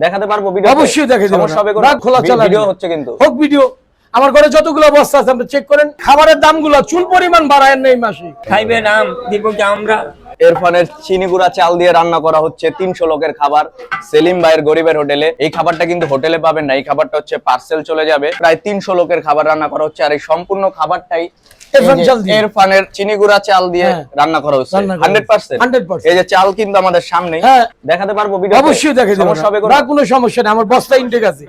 দেখাতে পারবো ভিডিও? অবশ্যই দেখাতে পারবো। সমস্যা হবে কোনো? খোলা চালা ভিডিও হচ্ছে কিন্তু। হোক ভিডিও। আমার ঘরে যতগুলো বস্তা আছে আপনি চেক করেন। খাবারের দামগুলো চুল পরিমাণ বাড়ায় না এই মাসে। খাইবে নাম দিব কি আমরা। ইরফানের চিনি গুঁড়া চাল দিয়ে রান্না করা হচ্ছে 300 লোকের খাবার সেলিম ভাইয়ের গরিবের হোটেলে। এই খাবারটা কিন্তু হোটেলে পাবেন না, এই খাবারটা হচ্ছে পার্সেল চলে যাবে। প্রায় 300 লোকের খাবার রান্না করা হচ্ছে, আর এই সম্পূর্ণ খাবারটাই ইরফানের চিনি গুঁড়া চাল দিয়ে রান্না করা হচ্ছে 100%। এই যে চাল কিন্তু আমাদের সামনে, দেখাতে পারবো ভিডিও? অবশ্যই দেখাতে পারবো। সমস্যা হবে না কোনো সমস্যা নেই, আমার বস্তা ইনটেক আছে।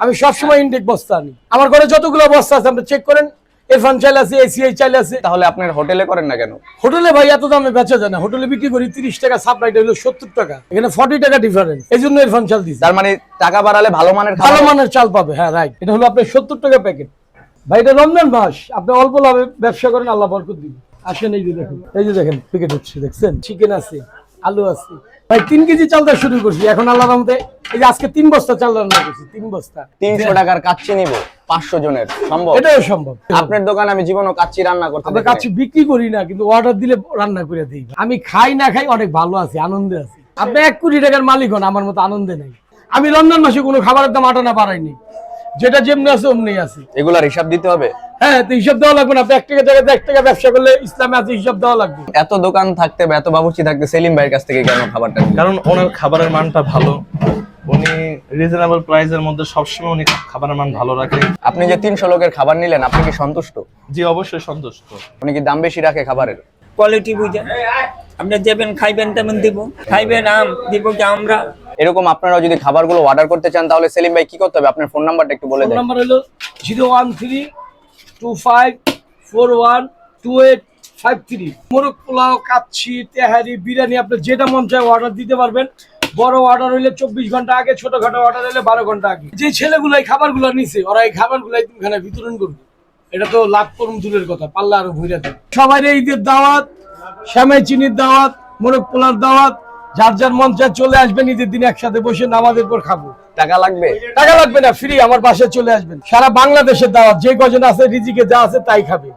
আমি সবসময় ইনটেক বস্তা আনি। আমার ঘরে যতগুলো বস্তা আছে আপনি চেক করেন। ইরফান চাল আছে, এসিআই চাল আছে। তাহলে আপনার হোটেলে করেন না কেন? হোটেলে ভাই এত দামে বেচা যায় না। হোটেলে বিক্রি করি 30 টাকা, সাপ্লাইটা হলো 70 টাকা। এখানে 40 টাকা ডিফারেন্স। এই জন্য ইরফান চাল দিচ্ছি। তার মানে টাকা বাড়ালে ভালো মানের ভালো মানের চাল পাবে। হ্যাঁ রাইট। এটা হলো আপনার 70 টাকা প্যাকেট। ভাই এটা রমজান মাস, আপনি অল্প লাভে ব্যবসা করেন, আল্লাহ বরকত দিবে। আসেন, এই যে দেখেন, এই যে দেখেন প্যাকেট হচ্ছে, দেখছেন? চিকেন আছে, আলু আছে। ভাই 3 কেজি চালটা শুরু করছি, এখন আল্লাহর রহমতে এই যে আজকে 3 বস্তা চাল রান্না করছি। 3 বস্তা 300 টাকার কাচ্চি নিব 500 জনের, সম্ভব? এটাও সম্ভব। আপনার দোকানে আমি জীবনও কাচ্চি রান্না করতে আমরা কাচ্চি বিক্রি করি না, কিন্তু অর্ডার দিলে রান্না করে দিই। আমি খাই না খাই অনেক ভালো আছি, আনন্দে আছি। আপনি 1 কোটি টাকার মালিক হন, আমার মতো আনন্দে নাই। আমি রমজান মাসে কোনো খাবারের দাম আটানা বাড়াইনি, যেটা যেমনি আছে অমনি আছে। এগুলার হিসাব দিতে হবে? হ্যাঁ, তো হিসাব দেওয়া লাগবে না। আপনি 1 টাকা জায়গায় 1 টাকা ব্যবসা করলে ইসলামে আছে হিসাব দেওয়া লাগবে। এত দোকান থাকতে বা এত বাবুর্চি থাকতে সেলিম ভাইয়ের কাছ থেকে কেন খাবারটা নিলেন? কারণ ওনার খাবারের মানটা ভালো, উনি রিজনেবল প্রাইসের মধ্যে সবসময় উনি খাবারের মান ভালো রাখে। আপনি যে 300 লোকের খাবার নিলেন, আপনি কি সন্তুষ্ট? জি অবশ্যই সন্তুষ্ট। উনি কি দাম বেশি রাখে খাবারের? কোয়ালিটি বুঝে আপনি যাবেন, খাইবেন, তেমন দিব। খাইবে নাম দিব কি আমরা। এরকম আপনারা যদি খাবারগুলো অর্ডার করতে চান, তাহলে সেলিম ভাই কি করতে হবে? আপনার ফোন নাম্বারটা একটু বলে ফোন দেন। নাম্বার হলো 01325412853। মোরগ পোলাও, কাচ্চি, তেহারি, বিরিয়ানি, আপনি যেটা মন চায় অর্ডার দিতে পারবেন। বড় অর্ডার হইলে 24 ঘন্টা আগে, ছোটখাটো অর্ডার হইলে 12 ঘন্টা আগে। যে ছেলেগুলো এই খাবারগুলো নিছে, ওরা এই খাবারগুলো এখানে বিতরণ করবে। এটা তো লাভ করুন দূরের কথা, পাল্লা আরো ভুইরা দেবে। সবাই ঈদের দাওয়াত, শ্যামাই চিনির দাওয়াত, মোরগ পোলার দাওয়াত। যার যার মন চায় চলে আসবেন, ঈদের দিন একসাথে বসে নামাজের পর খাবো। টাকা লাগবে? টাকা লাগবে না, ফ্রি। আমার বাসায় চলে আসবেন। সারা বাংলাদেশের দাওয়াত, যে কজন আছে রিজিকে যা আছে তাই খাবে।